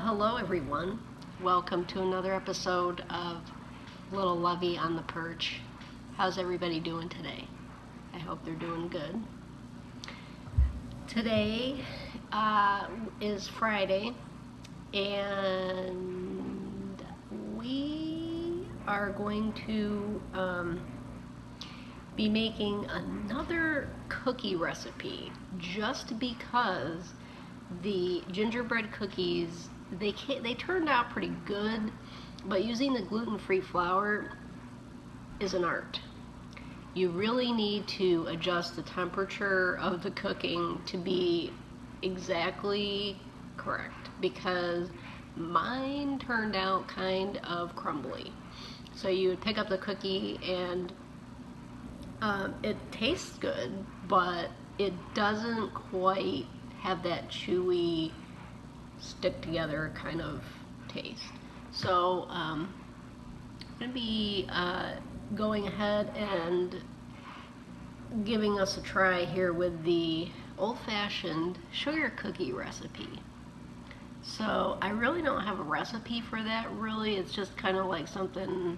Hello everyone. Welcome to another episode of Little Lovey on the Perch. How's everybody doing today? I hope they're doing good. Today is Friday, and we are going to be making another cookie recipe just because the gingerbread cookies they turned out pretty good, but using the gluten-free flour is an art. You really need to adjust the temperature of the cooking to be exactly correct, because mine turned out kind of crumbly. So you would pick up the cookie and it tastes good, but it doesn't quite have that chewy, stick together kind of taste. So I'm going to be going ahead and giving us a try here with the old-fashioned sugar cookie recipe. So I really don't have a recipe for that, really. It's just kind of like something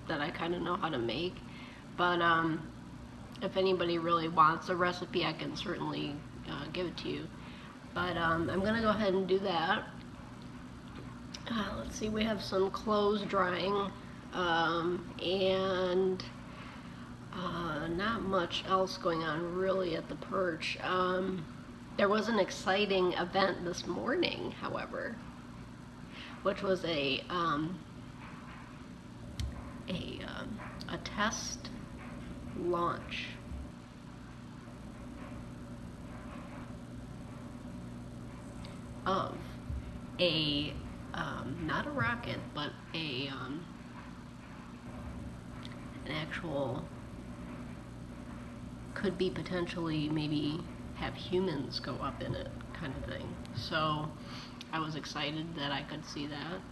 that I kind of know how to make. But if anybody really wants a recipe, I can certainly give it to you. But I'm going to go ahead and do that. Let's see, we have some clothes drying, and not much else going on really at the perch. There was an exciting event this morning, however, which was a test launch of a not a rocket, but an actual, could be potentially maybe have humans go up in it kind of thing. So I was excited that I could see that,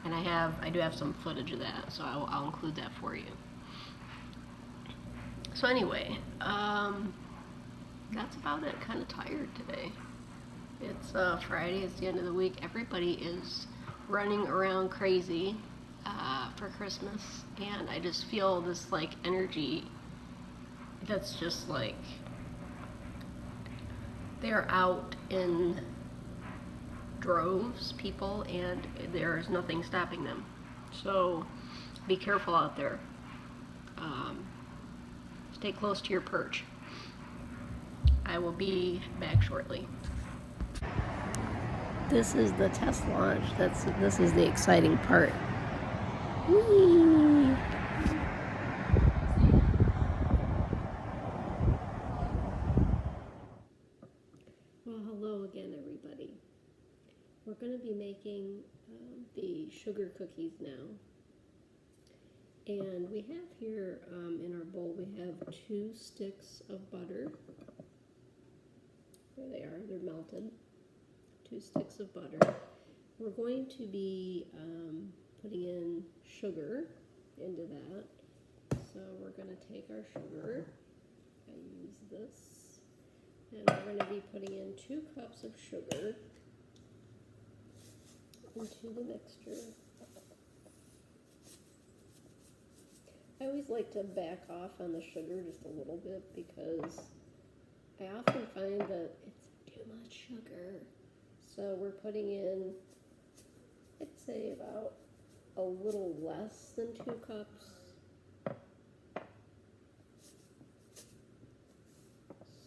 and I do have some footage of that, so I'll include that for you. So anyway, that's about it. Kind of tired today. It's Friday, it's the end of the week. Everybody is running around crazy for Christmas, and I just feel this like energy that's just like they're out in droves, people, and there's nothing stopping them. So be careful out there. Stay close to your perch. I will be back shortly. This is the test launch. This is the exciting part. Whee! Well, hello again, everybody. We're going to be making the sugar cookies now. And we have here in our bowl, we have 2 sticks of butter. There they are, they're melted. 2 sticks of butter. We're going to be putting in sugar into that. So we're going to take our sugar, I use this, and we're going to be putting in 2 cups of sugar into the mixture. I always like to back off on the sugar just a little bit because I often find that it's too much sugar. So we're putting in, I'd say about a little less than 2 cups.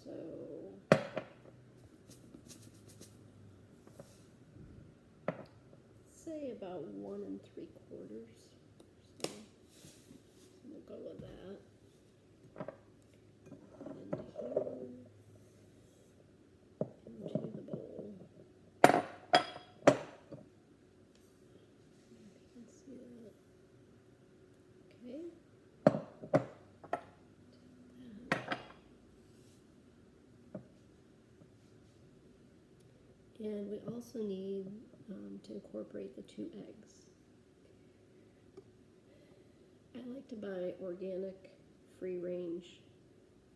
So say about 1 3/4. So we'll go with that. Into the bowl. You can see that. Okay. And we also need to incorporate the 2 eggs. I like to buy organic, free-range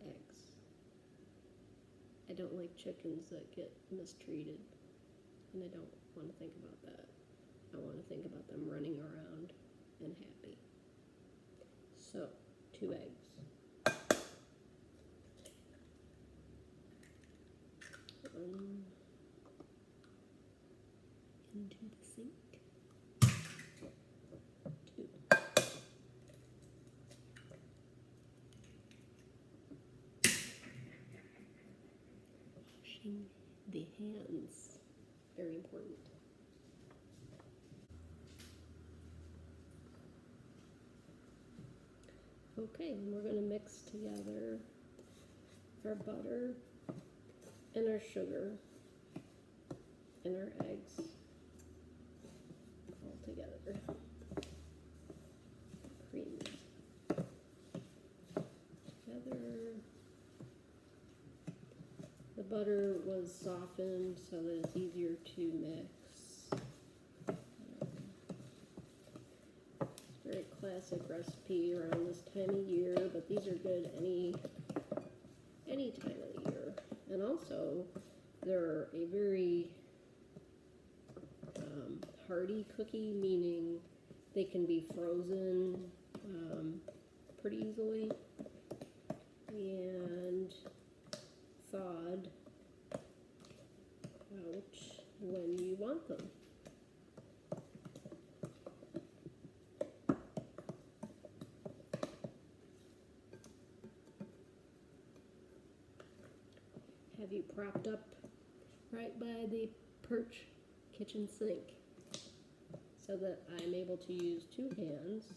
eggs. I don't like chickens that get mistreated and I don't want to think about that. I want to think about them running around and happy. So, 2 eggs. One into the sink. 2. Washing the hands. Very important. Okay, and we're going to mix together our butter and our sugar and our eggs all together. Cream together. The butter was softened so that it's easier to mix. It's a very classic recipe around this time of year, but these are good any time of the year. And also, they're a very hardy cookie, meaning they can be frozen pretty easily and thawed out when you want them. Have you propped up right by the perch kitchen sink so that I'm able to use 2 hands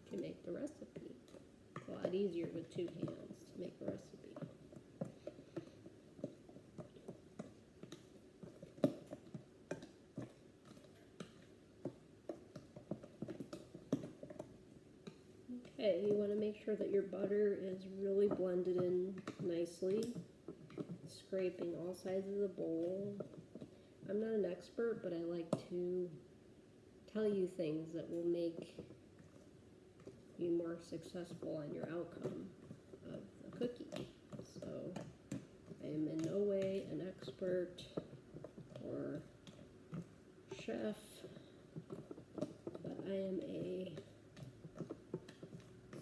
to make the recipe. It's a lot easier with 2 hands to make the recipe. Okay, you want to make sure that your butter is really blended in nicely, scraping all sides of the bowl. I'm not an expert, but I like to tell you things that will make you more successful on your outcome of the cookie. So I am in no way an expert or chef, but I am a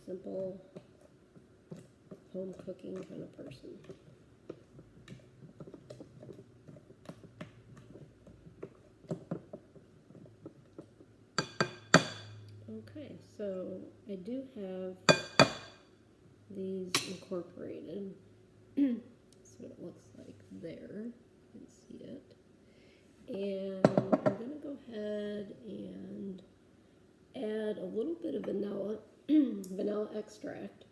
simple home cooking kind of person. Okay, so I do have these incorporated. That's what it looks like there. You can see it. And I'm going to go ahead and add a little bit of vanilla, vanilla extract.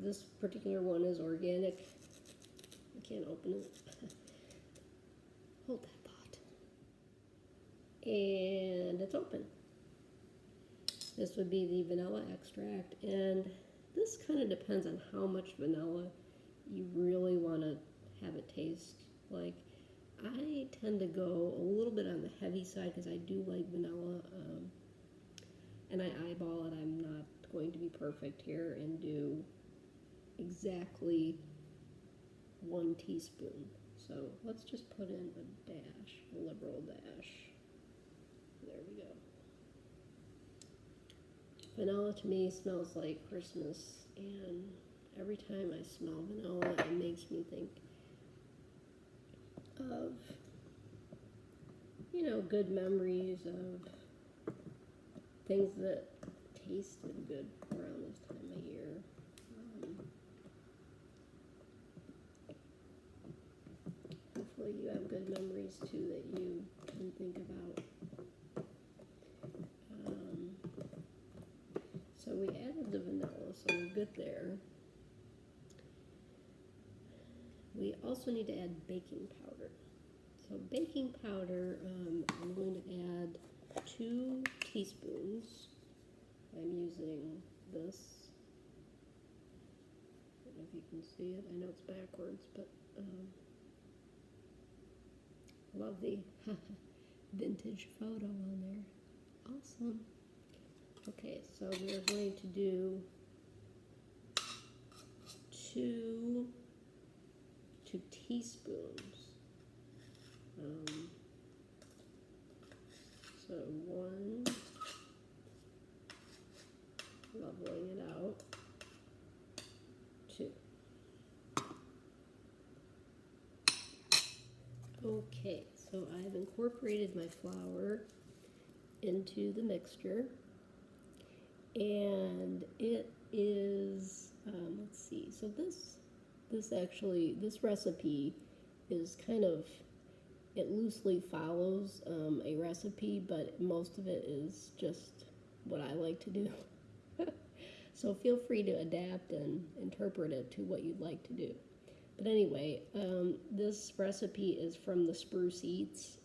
This particular one is organic. I can't open it. Hold that thought. And it's open. This would be the vanilla extract, and this kind of depends on how much vanilla you really want to have it taste like. I tend to go a little bit on the heavy side because I do like vanilla, and I eyeball it. I'm not going to be perfect here and do exactly 1 teaspoon. So let's just put in a dash, a liberal dash. There we go. Vanilla to me smells like Christmas, and every time I smell vanilla, it makes me think of, you know, good memories of things that tasted good around this time of year. Hopefully you have good memories too that you can think about. So we added the vanilla, so we're good there. We also need to add baking powder. So baking powder, I'm going to add 2 teaspoons. I'm using this. I don't know if you can see it. I know it's backwards, but love the vintage photo on there. Awesome. Okay, so we're going to do 2 teaspoons So one, leveling it out, two. Okay, so I've incorporated my flour into the mixture, and it is, let's see, so this recipe is kind of, it loosely follows a recipe, but most of it is just what I like to do. So feel free to adapt and interpret it to what you'd like to do. But anyway, this recipe is from the Spruce Eats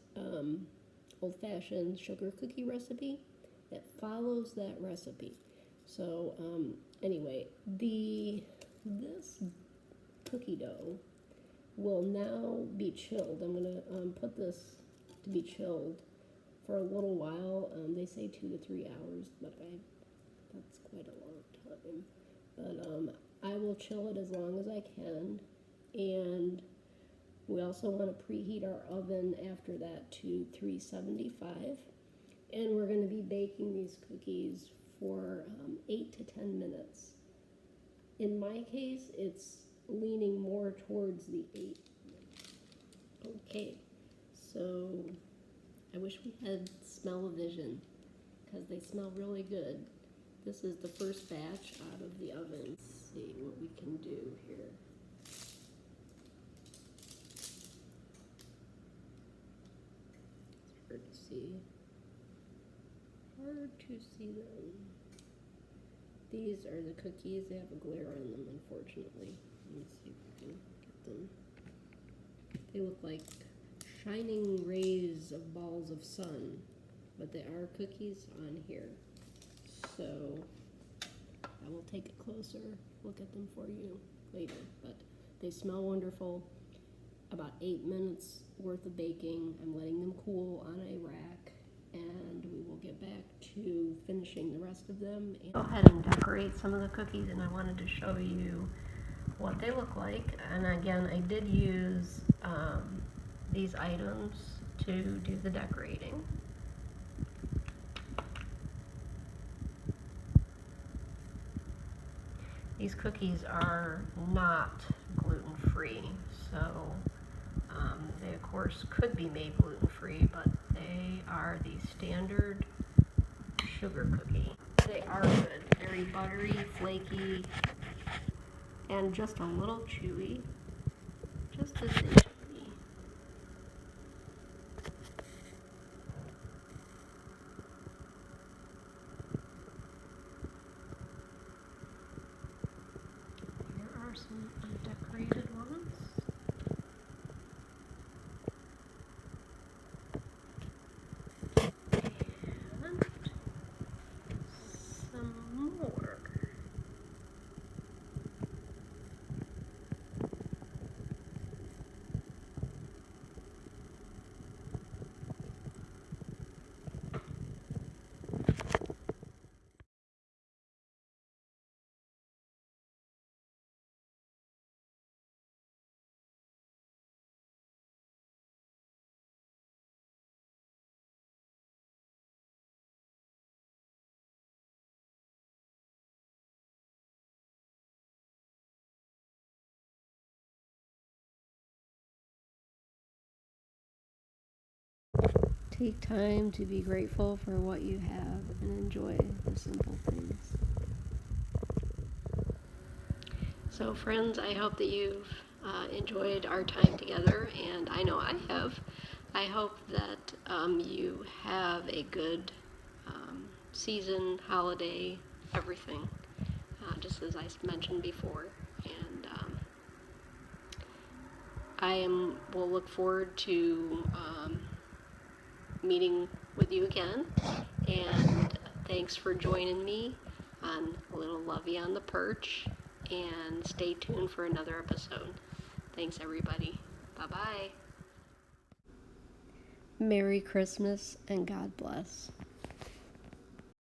old-fashioned sugar cookie recipe that follows that recipe. So anyway, this cookie dough will now be chilled. I'm going to put this to be chilled for a little while. They say 2 to 3 hours, but that's quite a long time. But I will chill it as long as I can, and we also want to preheat our oven after that to 375, and we're going to be baking these cookies for 8 to 10 minutes. In my case, it's leaning more towards the 8. Okay, so I wish we had smell-o-vision, because they smell really good. This is the first batch out of the oven. Let's see what we can do here. It's hard to see. Hard to see them. These are the cookies. They have a glare on them, unfortunately. Let me see if we can get them. They look like shining rays of balls of sun, but they are cookies on here. So I will take a closer look at them for you later, but they smell wonderful. About 8 minutes worth of baking. I'm letting them cool on a rack, and we will get back to finishing the rest of them. Go ahead and decorate some of the cookies, and I wanted to show you what they look like. And again, I did use these items to do the decorating. These cookies are not gluten-free, so they of course could be made gluten-free, but they are the standard sugar cookie. They are good, very buttery, flaky, and just a little chewy, just as they should be. Here are some undecorated ones. And some more. Take time to be grateful for what you have and enjoy the simple things. So friends, I hope that you've enjoyed our time together, and I know I have. I hope that you have a good season, holiday, everything, just as I mentioned before. And will look forward to meeting with you again, and thanks for joining me on a little Lovey on the Perch, and stay tuned for another episode. Thanks everybody. Bye-bye. Merry Christmas and God bless.